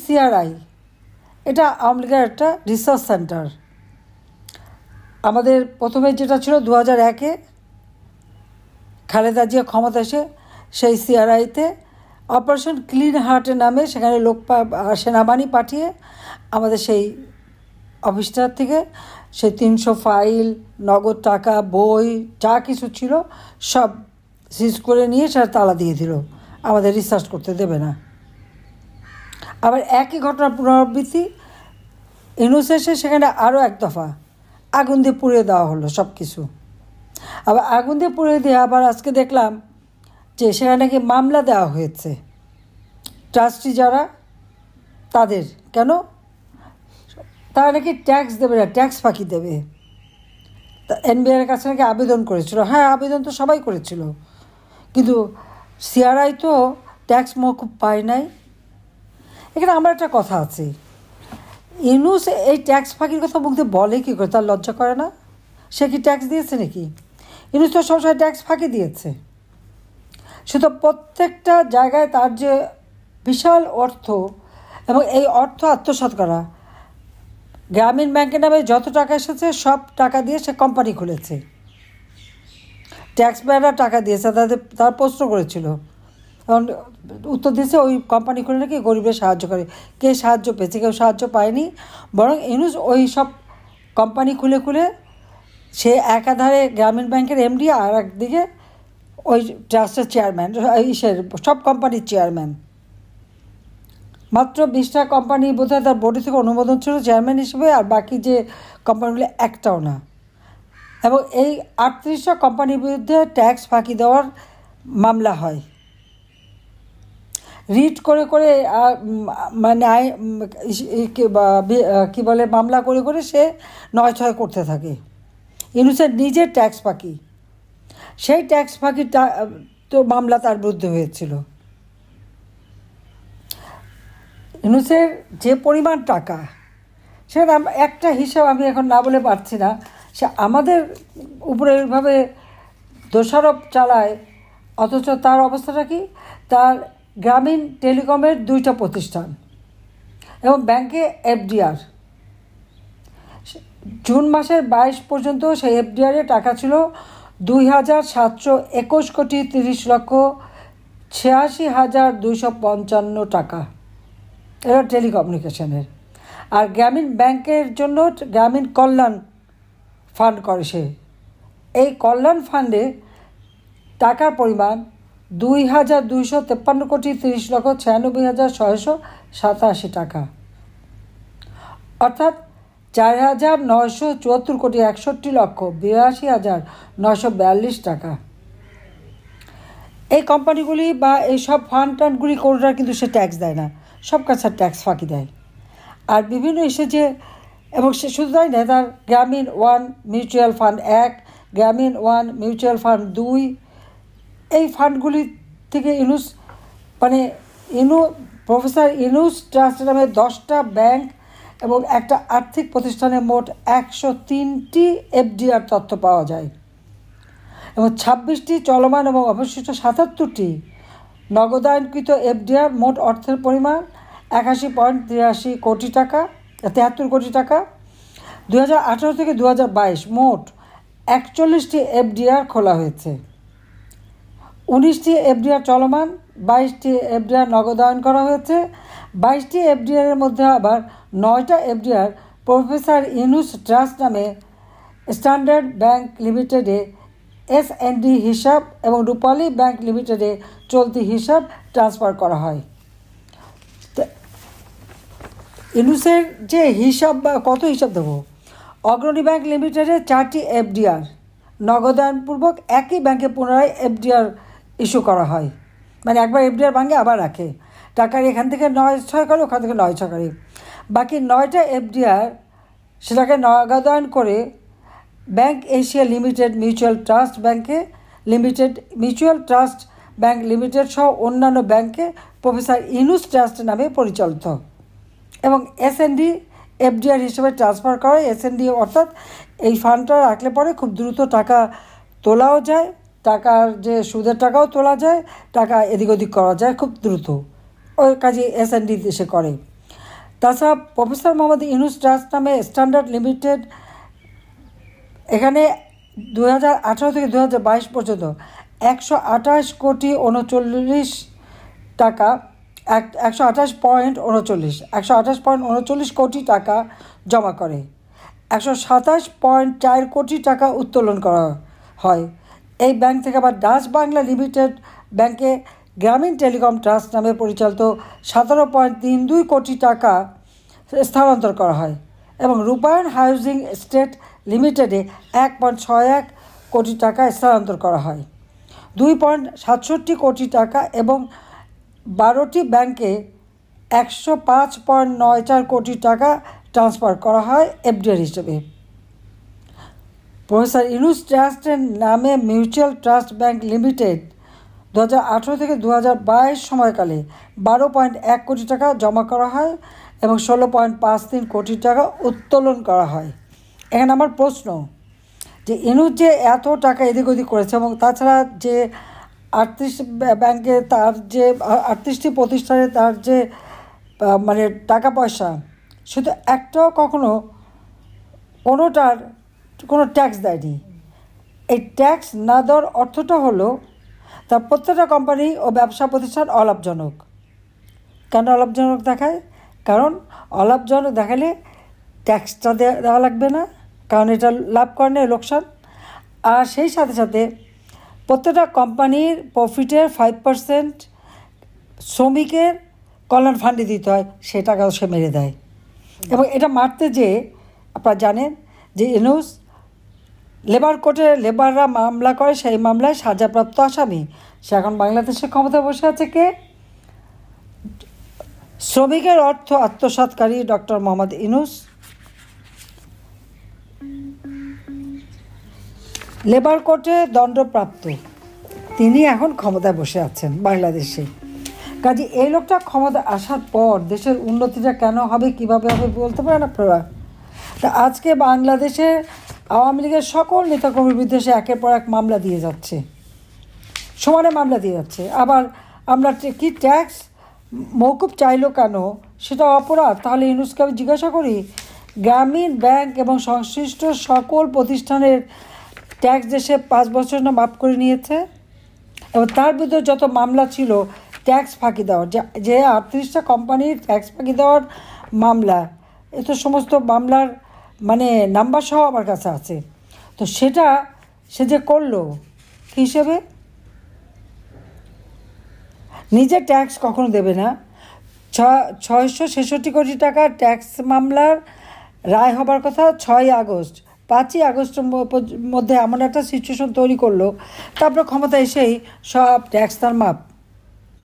CRI এটা আওয়ামী লীগের একটা রিসার্চ সেন্টার। আমাদের প্রথমে যেটা ছিল 2001-এ খালেদা জিয়া ক্ষমতা এসে সেই সিআরআইতে অপারেশন ক্লিন হার্টের নামে সেখানে সেনাবাহিনী পাঠিয়ে আমাদের সেই অফিসটার থেকে সেই 300 ফাইল, নগদ টাকা, বই যা কিছু ছিল সব সিজ করে নিয়ে সেটা তালা দিয়ে দিল, আমাদের রিসার্চ করতে দেবে না। আবার একই ঘটনার পুনরাবৃত্তি ইউনূস এসে সেখানে আরও এক দফা আগুন দিয়ে পুড়িয়ে দেওয়া হলো সব কিছু। আবার আগুন দিয়ে পুড়িয়ে দিয়ে আবার আজকে দেখলাম যে সেখানে নাকি মামলা দেওয়া হয়েছে ট্রাস্টি যারা তাদের। কেন? তারা নাকি ট্যাক্স দেবে না, ট্যাক্স ফাঁকি দেবে। তা এনবিআরের কাছে নাকি আবেদন করেছিল। হ্যাঁ, আবেদন তো সবাই করেছিল, কিন্তু সিআরআই তো ট্যাক্স মওকুফ পায় নাই। এখানে আমার একটা কথা আছে, ইউনূস এই ট্যাক্স ফাঁকির কথা মুখে বলে কী করে? তার লজ্জা করে না? সে কি ট্যাক্স দিয়েছে নাকি? ইউনূস তো সবসময় ট্যাক্স ফাঁকি দিয়েছে। সে তো প্রত্যেকটা জায়গায় তার যে বিশাল অর্থ এবং এই অর্থ আত্মসাৎ করা, গ্রামীণ ব্যাংকের নামে যত টাকা এসেছে সব টাকা দিয়ে সে কোম্পানি খুলেছে। ট্যাক্স পেয়াররা টাকা দিয়েছে, তারা প্রশ্ন করেছিল, এবং উত্তর দিয়েছে ওই কোম্পানি খুলে নাকি গরিবের সাহায্য করে। কে সাহায্য পেয়েছে? কেউ সাহায্য পায়নি। বরং ইউনূস ওই সব কোম্পানি খুলে খুলে সে একাধারে গ্রামীণ ব্যাংকের এমডি, আর একদিকে ওই ট্রাস্টের চেয়ারম্যান, সব কোম্পানির চেয়ারম্যান। মাত্র 20টা কোম্পানি বোধহয় তার বোর্ডে থেকে অনুমোদন ছিল চেয়ারম্যান হিসেবে, আর বাকি যে কোম্পানিগুলো একটাও না। এবং এই 38টা কোম্পানির বিরুদ্ধে ট্যাক্স ফাঁকি দেওয়ার মামলা হয়। রিট করে করে মানে কী বলে মামলা করে করে সে 9-6 করতে থাকে। ইউনূসের নিজের ট্যাক্স ফাঁকি, সেই ট্যাক্স ফাঁকির তো মামলা তার বিরুদ্ধে হয়েছিল। ইউনূসের যে পরিমাণ টাকা, সেটা একটা হিসাব আমি এখন না বলে পারছি না, সে আমাদের উপরে এইভাবে দোষারোপ চালায়। অথচ তার অবস্থাটা কি? তার গ্রামীণ টেলিকমের 2টা প্রতিষ্ঠান এবং ব্যাংকে এফডিআর। জুন মাসের 22 পর্যন্ত সেই এফডিআরে টাকা ছিল 2,721,30,86,255 টাকা। এটা টেলিকমিউনিকেশনের। আর গ্রামীণ ব্যাংকের জন্য গ্রামীণ কল্যাণ ফান্ড করে সে। এই কল্যাণ ফান্ডে টাকার পরিমাণ 2,253,30,96,96,687 টাকা, অর্থাৎ 4,974,61,82,942 টাকা। এই কোম্পানিগুলি বা এই সব ফান্ডগুলি কোনোটার কিন্তু সে ট্যাক্স দেয় না, সব কাছে ট্যাক্স ফাঁকি দেয়। আর বিভিন্ন এসেছে, এবং সে শুধু তাই না, তার গ্রামীণ 1 মিউচুয়াল ফান্ড 1, গ্রামীণ 1 মিউচুয়াল ফান্ড 2, এই ফান্ডগুলি থেকে ইউনূস প্রফেসর ইউনূস ট্রাস্ট নামে 10টা ব্যাংক এবং একটা আর্থিক প্রতিষ্ঠানে মোট 103টি এফডিআর তথ্য পাওয়া যায়, এবং 26টি চলমান এবং অবশিষ্ট 77টি নগদায়নকৃত এফডিআর। মোট অর্থের পরিমাণ 81.83 কোটি টাকা, 73 কোটি টাকা। 2018 থেকে 2022 মোট 41টি এফডিআর খোলা হয়েছে, 19টি এফডিআর চলমান, 22টি এফডিআর নগদায়ন করা হয়েছে। 22টি এফডিআরের মধ্যে আবার 9টা এফডিআর প্রফেসর ইউনূস ট্রাস্ট নামে স্ট্যান্ডার্ড ব্যাংক লিমিটেডে এসএনডি হিসাব এবং রূপালী ব্যাংক লিমিটেডে চলতি হিসাব ট্রান্সফার করা হয়। ইউনূসের যে হিসাব, বা কত হিসাব দেবো, অগ্রণী ব্যাংক লিমিটেডে 4টি এফডিআর নগদায়নপূর্বক একই ব্যাংকে পুনরায় এফডিআর ইস্যু করা হয়। মানে একবার এফডিআর ভাঙে আবার রাখে, টাকার এখান থেকে 9-6 করে, ওখান থেকে 9-6 করে। বাকি 9টা এফডিআর সেটাকে নগদায়ন করে bank Asia limited mutual trust ব্যাংকে মিউচুয়াল ট্রাস্ট ব্যাংক লিমিটেড সহ অন্যান্য ব্যাংকে প্রফেসর ইউনূস ট্রাস্ট নামে পরিচালিত, এবং এসএনডি এফডিআর হিসেবে ট্রান্সফার করে। এসএনডি অর্থাৎ এই ফান্ডটা রাখলে পরে খুব দ্রুত টাকা তোলাও যায়, টাকার যে সুদের টাকাও তোলা যায়, টাকা এদিক ওদিক করা যায় খুব দ্রুত। ওই কাজে এসএনডি দেশে করে। তাছাড়া প্রফেসর মোহাম্মদ ইউনূস ট্রাস্ট নামে স্ট্যান্ডার্ড লিমিটেড, এখানে 2018 থেকে 2022 পর্যন্ত 128.39 টাকা 128.39 কোটি টাকা জমা করে 127.4 কোটি টাকা উত্তোলন করা হয়। এই ব্যাংক থেকে আবার ডাচ বাংলা লিমিটেড ব্যাংকে গ্রামীণ টেলিকম ট্রাস্ট নামে পরিচালিত 17.32 কোটি টাকা স্থানান্তর করা হয় এবং রূপায়ণ হাউজিং এস্টেট লিমিটেডে 1.61 কোটি টাকা স্থানান্তর করা হয়। 2.67 কোটি টাকা এবং 12টি ব্যাংকে 105.94 কোটি টাকা ট্রান্সফার করা হয় এফডিআর হিসেবে। প্রফেসর ইউনূস ট্রাস্টের নামে মিউচুয়াল ট্রাস্ট ব্যাংক লিমিটেড 2018 থেকে 2022 সময়কালে 12.1 কোটি টাকা জমা করা হয় এবং 16.53 কোটি টাকা উত্তোলন করা হয়। এখানে আমার প্রশ্ন যে ইউনূস যে এত টাকা এদিক ওদিক করেছে এবং তাছাড়া যে 38 ব্যাংকে তার যে 38টি প্রতিষ্ঠানে তার যে মানে টাকা পয়সা, শুধু একটাও কখনো কোনোটার কোনো ট্যাক্স দেয়নি। এই ট্যাক্স না দেওয়ার অর্থটা হলো তার প্রত্যেকটা কোম্পানি ও ব্যবসা প্রতিষ্ঠান অলাভজনক। কেন অলাভজনক দেখায়? কারণ অলাভজনক দেখালে ট্যাক্সটা দেওয়া লাগবে না, কারণ এটা লাভ করে না, লোকসান। আর সেই সাথে সাথে প্রত্যেকটা কোম্পানির প্রফিটের 5% শ্রমিকের কল্যাণ ফান্ডে দিতে হয়, সে টাকাও সে মেরে দেয়। এবং এটা মারতে যে আপনারা জানেন যে ইউনূস লেবার কোর্টে লেবাররা মামলা করে, সেই মামলায় সাজাপ্রাপ্ত আসামি। সে এখন বাংলাদেশের ক্ষমতায় বসে আছে কে? শ্রমিকের অর্থ আত্মসাৎকারী ডক্টর মোহাম্মদ ইউনূস। লেবার কোর্টে দণ্ডপ্রাপ্ত তিনি এখন ক্ষমতায় বসে আছেন বাংলাদেশে। কাজে এই লোকটা ক্ষমতা আসার পর দেশের উন্নতিটা কেন হবে, কীভাবে হবে বলতে পারেন আপনারা? তা আজকে বাংলাদেশে আওয়ামী লীগের সকল নেতাকর্মীর বিরুদ্ধে সে একের পর এক মামলা দিয়ে যাচ্ছে, সমানে মামলা দিয়ে যাচ্ছে। আবার আমরা কি ট্যাক্স মওকুফ চাইলো কেন, সেটা অপরাধ। তাহলে ইউনূসকে আমি জিজ্ঞাসা করি, গ্রামীণ ব্যাংক এবং সংশ্লিষ্ট সকল প্রতিষ্ঠানের ট্যাক্স দেশে 5 বছর না মাফ করে নিয়েছে, এবং তার বিরুদ্ধে যত মামলা ছিল ট্যাক্স ফাঁকি দেওয়ার, যে 38টা কোম্পানির ট্যাক্স ফাঁকি দেওয়ার মামলা, এ তো সমস্ত মামলার মানে নাম্বার সহ আমার কাছে আছে। তো সেটা সে যে করলো কী হিসেবে? নিজে ট্যাক্স কখনো দেবে না। 666 কোটি টাকা ট্যাক্স মামলার রায় হবার কথা 6ই আগস্ট। 5ই আগস্টের মধ্যে এমন একটা সিচুয়েশন তৈরি করলো, তারপরে ক্ষমতা এসেই সব ট্যাক্স তার মাপ।